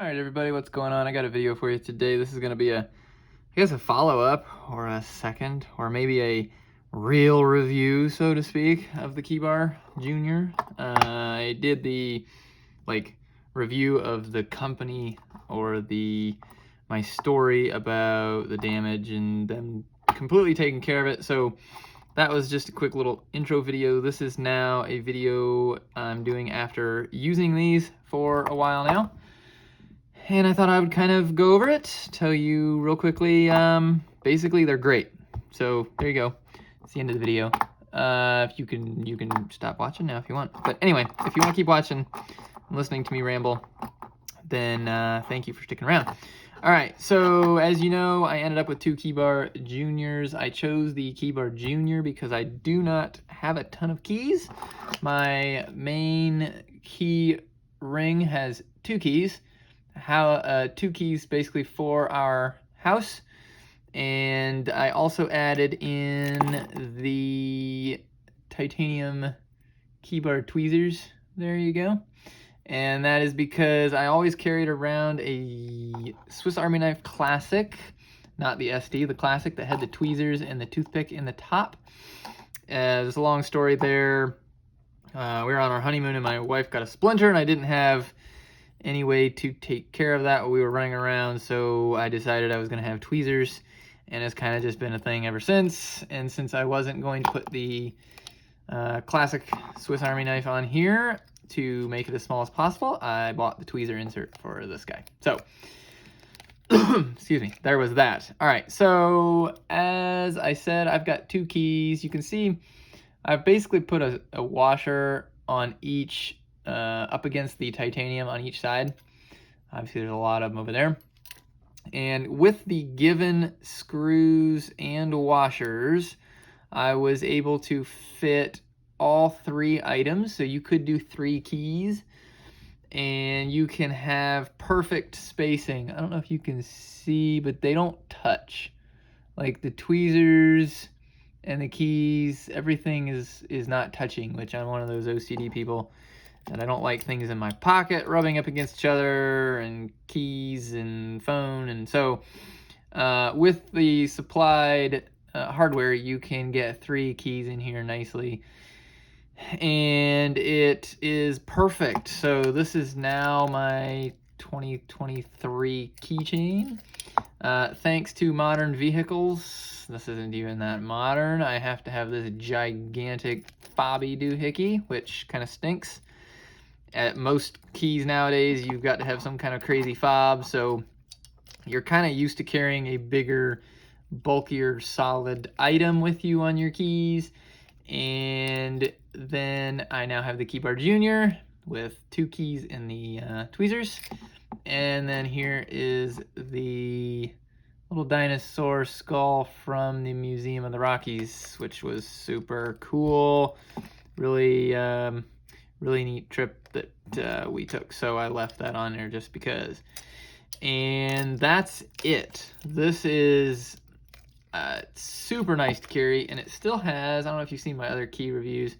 Alright everybody, what's going on? I got a video for you today. This is going to be I guess a follow-up or a second or maybe a real review, so to speak, of the Keybar Junior. I did the review of the company or my story about the damage and them completely taking care of it. So that was just a quick little intro video. This is now a video I'm doing after using these for a while now. And I thought I would kind of go over it, tell you real quickly. Basically, they're great. So there you go. It's the end of the video. If you can stop watching now if you want. But anyway, if you want to keep watching and listening to me ramble, then thank you for sticking around. All right, so as you know, I ended up with two Keybar Juniors. I chose the Keybar Junior because I do not have a ton of keys. My main key ring has two keys. Two keys basically for our house, and I also added in the titanium Keybar tweezers. There you go. And that is because I always carried around a Swiss Army knife classic, not the SD, the classic that had the tweezers and the toothpick in the top. There's a long story there. We were on our honeymoon and my wife got a splinter and I didn't have any way to take care of that while we were running around, so I decided I was going to have tweezers, and it's kind of just been a thing ever since. And since I wasn't going to put the classic Swiss Army knife on here to make it as small as possible, I bought the tweezer insert for this guy. So excuse me, there was that. All right, so as I said, I've got two keys. You can see I've basically put a washer on each up against the titanium on each side. Obviously there's a lot of them over there. And with the given screws and washers, I was able to fit all three items. So you could do 3 keys and you can have perfect spacing. I don't know if you can see, but they don't touch. Like the tweezers and the keys, everything is not touching, which I'm one of those OCD people. And I don't like things in my pocket rubbing up against each other, and keys and phone. And so with the supplied hardware, you can get 3 keys in here nicely. And it is perfect. So this is now my 2023 keychain. Thanks to modern vehicles, this isn't even that modern. I have to have this gigantic fobby doohickey, which kind of stinks. At most keys nowadays, you've got to have some kind of crazy fob, so you're kind of used to carrying a bigger, bulkier, solid item with you on your keys. And then I now have the Keybar Junior with 2 keys in the tweezers. And then here is the little dinosaur skull from the Museum of the Rockies, which was super cool. Really neat trip that we took, so I left that on there just because. And that's it. This is super nice to carry, and it still has, I don't know if you've seen my other keychain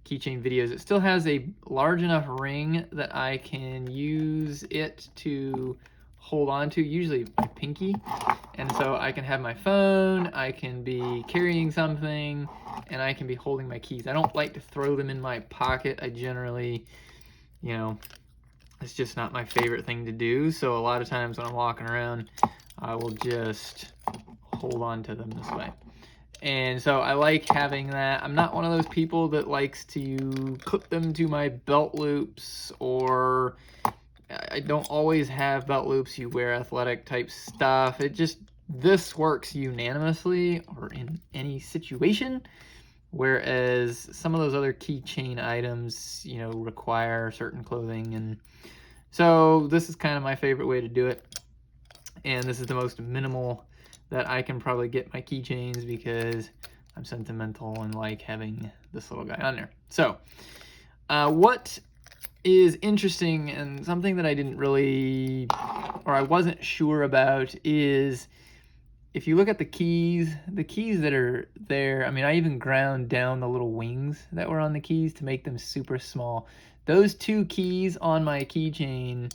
videos, it still has a large enough ring that I can use it to hold on to, usually my pinky. And so I can have my phone, I can be carrying something, and I can be holding my keys. I don't like to throw them in my pocket. I generally, it's just not my favorite thing to do. So a lot of times when I'm walking around, I will just hold on to them this way. And so I like having that. I'm not one of those people that likes to clip them to my belt loops, or I don't always have belt loops. You wear athletic type stuff. This works unanimously or in any situation. Whereas some of those other keychain items, require certain clothing. And so this is kind of my favorite way to do it. And this is the most minimal that I can probably get my keychains because I'm sentimental and like having this little guy on there. So what is interesting and something that I didn't really, or I wasn't sure about, is if you look at the keys that are there, I mean, I even ground down the little wings that were on the keys to make them super small. Those 2 keys on my keychain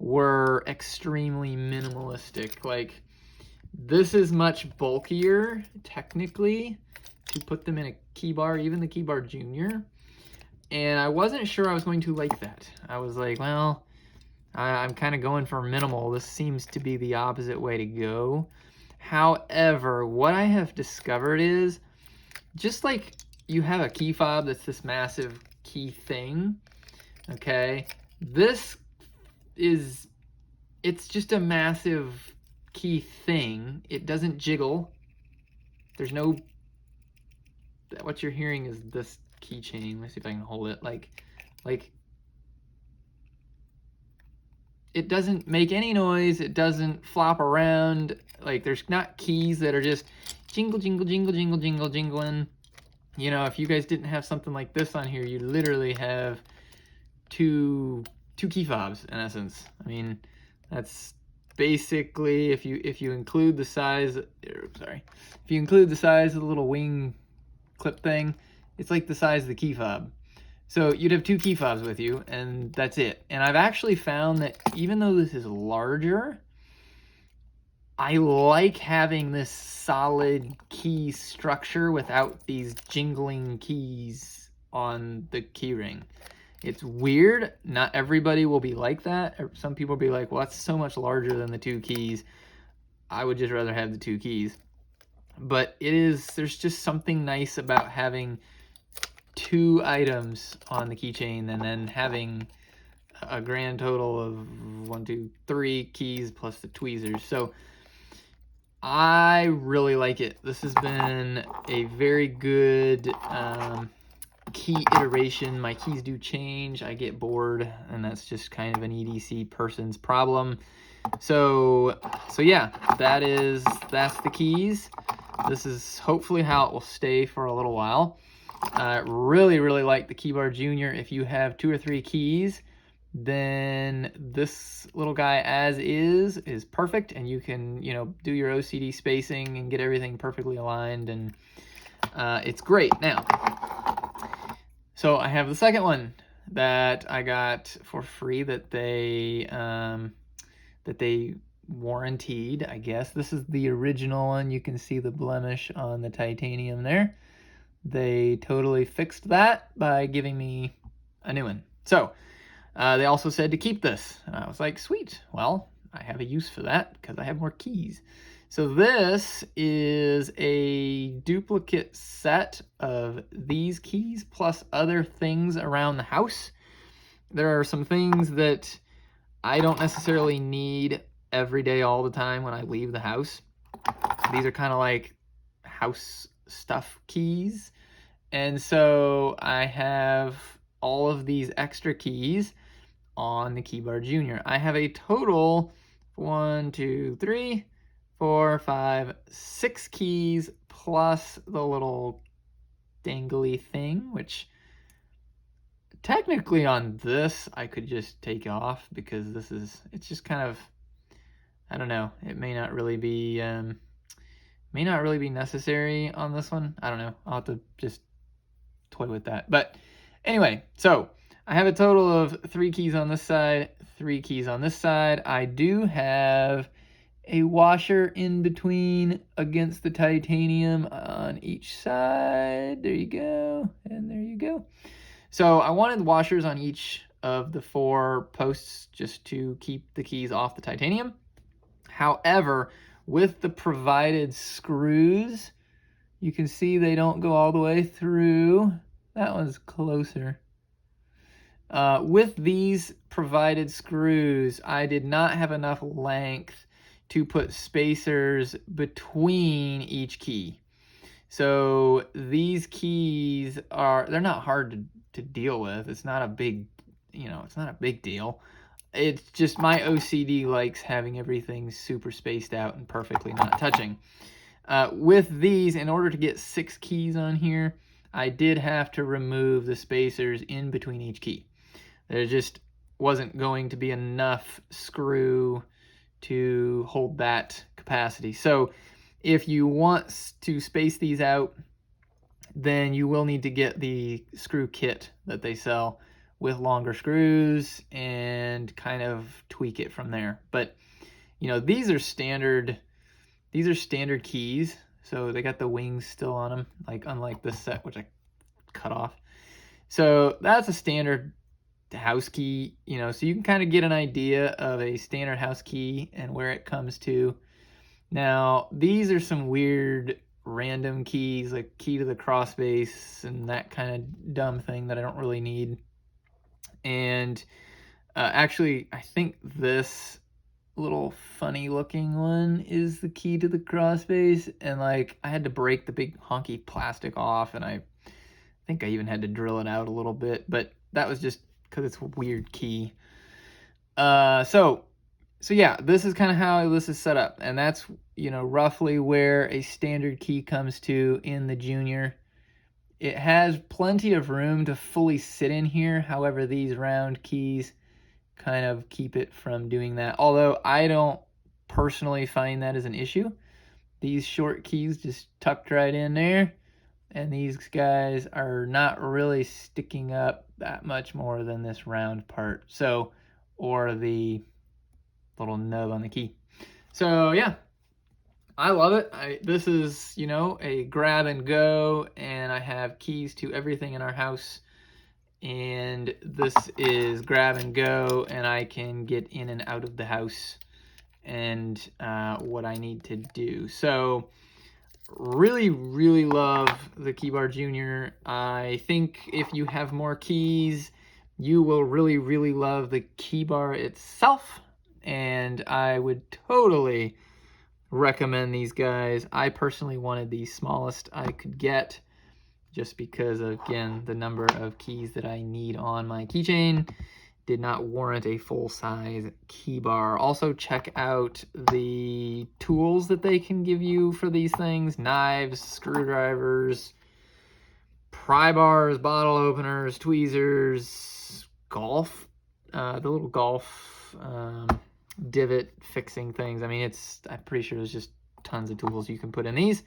were extremely minimalistic. Like, this is much bulkier, technically, to put them in a Keybar, even the Keybar Junior. And I wasn't sure I was going to like that. I was like, well, I'm kind of going for minimal. This seems to be the opposite way to go. However, what I have discovered is, just like you have a key fob that's this massive key thing, okay? This is, it's just a massive key thing. It doesn't jiggle. There's no, what you're hearing is this keychain. Let me see if I can hold it. Like, it doesn't make any noise. It doesn't flop around. Like, there's not keys that are just jingle, jingle, jingle, jingle, jingle, jingling. You know, if you guys didn't have something like this on here, you literally have two key fobs in essence. I mean, that's basically, if you include the size, if you include the size of the little wing clip thing, it's like the size of the key fob. So you'd have two key fobs with you, and that's it. And I've actually found that even though this is larger, I like having this solid key structure without these jingling keys on the key ring. It's weird. Not everybody will be like that. Some people will be like, well, that's so much larger than the two keys. I would just rather have the two keys. But there's just something nice about having two items on the keychain and then having a grand total of 1, 2, 3 keys plus the tweezers. So I really like it. This has been a very good key iteration. My keys do change. I get bored, and that's just kind of an EDC person's problem. So yeah, that's the keys. This is hopefully how it will stay for a little while. I really like the Keybar Junior. If you have 2 or 3 keys, then this little guy as is perfect, and you can, you know, do your OCD spacing and get everything perfectly aligned, and it's great. Now, so I have the second one that I got for free that they warranted, I guess. This is the original one. You can see the blemish on the titanium there. They totally fixed that by giving me a new one. So they also said to keep this, and I was like, sweet. Well, I have a use for that because I have more keys. So this is a duplicate set of these keys plus other things around the house. There are some things that I don't necessarily need every day all the time when I leave the house. These are kind of like house stuff keys. And so I have all of these extra keys on the Keybar Junior. I have a total 1, 2, 3, 4, 5, 6 keys plus the little dangly thing, which technically on this I could just take off because it's just kind of, I don't know, it may not really be necessary on this one. I don't know. I'll have to just toy with that. But anyway, so I have a total of 3 keys on this side, 3 keys on this side. I do have a washer in between against the titanium on each side. There you go. And there you go. So I wanted washers on each of the 4 posts just to keep the keys off the titanium. However, with the provided screws, you can see they don't go all the way through. That one's closer. With these provided screws, I did not have enough length to put spacers between each key. So these keys they're not hard to deal with. It's not a big, it's not a big deal. It's just my OCD likes having everything super spaced out and perfectly not touching. With these, in order to get 6 keys on here, I did have to remove the spacers in between each key. There just wasn't going to be enough screw to hold that capacity. So if you want to space these out, then you will need to get the screw kit that they sell with longer screws and kind of tweak it from there. But you know, these are standard keys, so they got the wings still on them, like unlike this set, which I cut off. So that's a standard house key, you know, so you can kind of get an idea of a standard house key and where it comes to. Now, these are some weird random keys, like key to the cross base and that kind of dumb thing that I don't really need. And actually, I think this little funny looking one is the key to the cross base, and like I had to break the big honky plastic off, and I think I even had to drill it out a little bit, but that was just because it's a weird key. So yeah, this is kind of how this is set up, and that's, you know, roughly where a standard key comes to in the Junior. It has plenty of room to fully sit in here. However, these round keys kind of keep it from doing that. Although I don't personally find that as an issue. These short keys just tucked right in there. And these guys are not really sticking up that much more than this round part. So, or the little nub on the key. So yeah, I love it. This is, you know, a grab and go, and I have keys to everything in our house. And this is grab and go, and I can get in and out of the house and what I need to do. So really, really love the Keybar Junior. I think if you have more keys, you will really, really love the Keybar itself. And I would totally recommend these guys. I personally wanted the smallest I could get just because, again, the number of keys that I need on my keychain did not warrant a full-size Keybar. Also, check out the tools that they can give you for these things: knives, screwdrivers, pry bars, bottle openers, tweezers, golf, the little golf divot fixing things. I mean, I'm pretty sure there's just tons of tools you can put in these.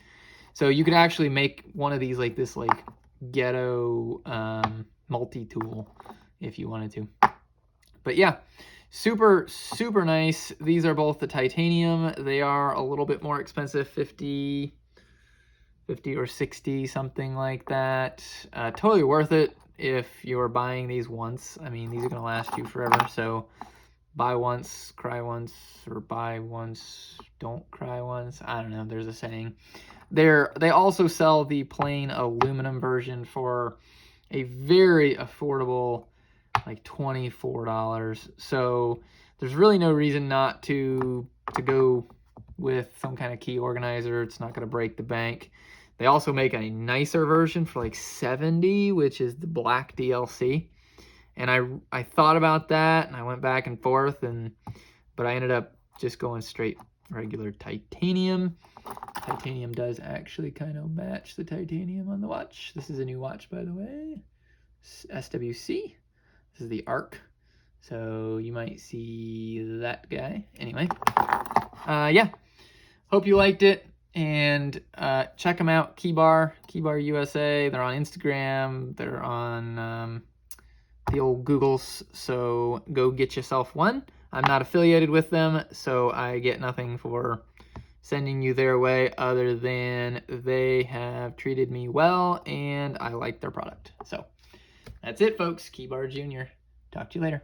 So you could actually make one of these like this, like ghetto multi-tool if you wanted to. But yeah, super, super nice. These are both the titanium. They are a little bit more expensive, 50 or 60, something like that. Totally worth it if you're buying these once. I mean, these are gonna last you forever. So buy once, cry once, or buy once, don't cry once. I don't know, there's a saying. They also sell the plain aluminum version for a very affordable, like $24. So there's really no reason not to go with some kind of key organizer. It's not going to break the bank. They also make a nicer version for like $70, which is the black DLC. And I thought about that, and I went back and forth, but I ended up just going straight regular titanium. Titanium does actually kind of match the titanium on the watch. This is a new watch, by the way. SWC. This is the ARC. So you might see that guy. Anyway, yeah. Hope you liked it. And check them out. Keybar USA. They're on Instagram. They're on the old Googles. So go get yourself one. I'm not affiliated with them, so I get nothing for sending you their way other than they have treated me well and I like their product. So that's it, folks. Keybar Junior. Talk to you later.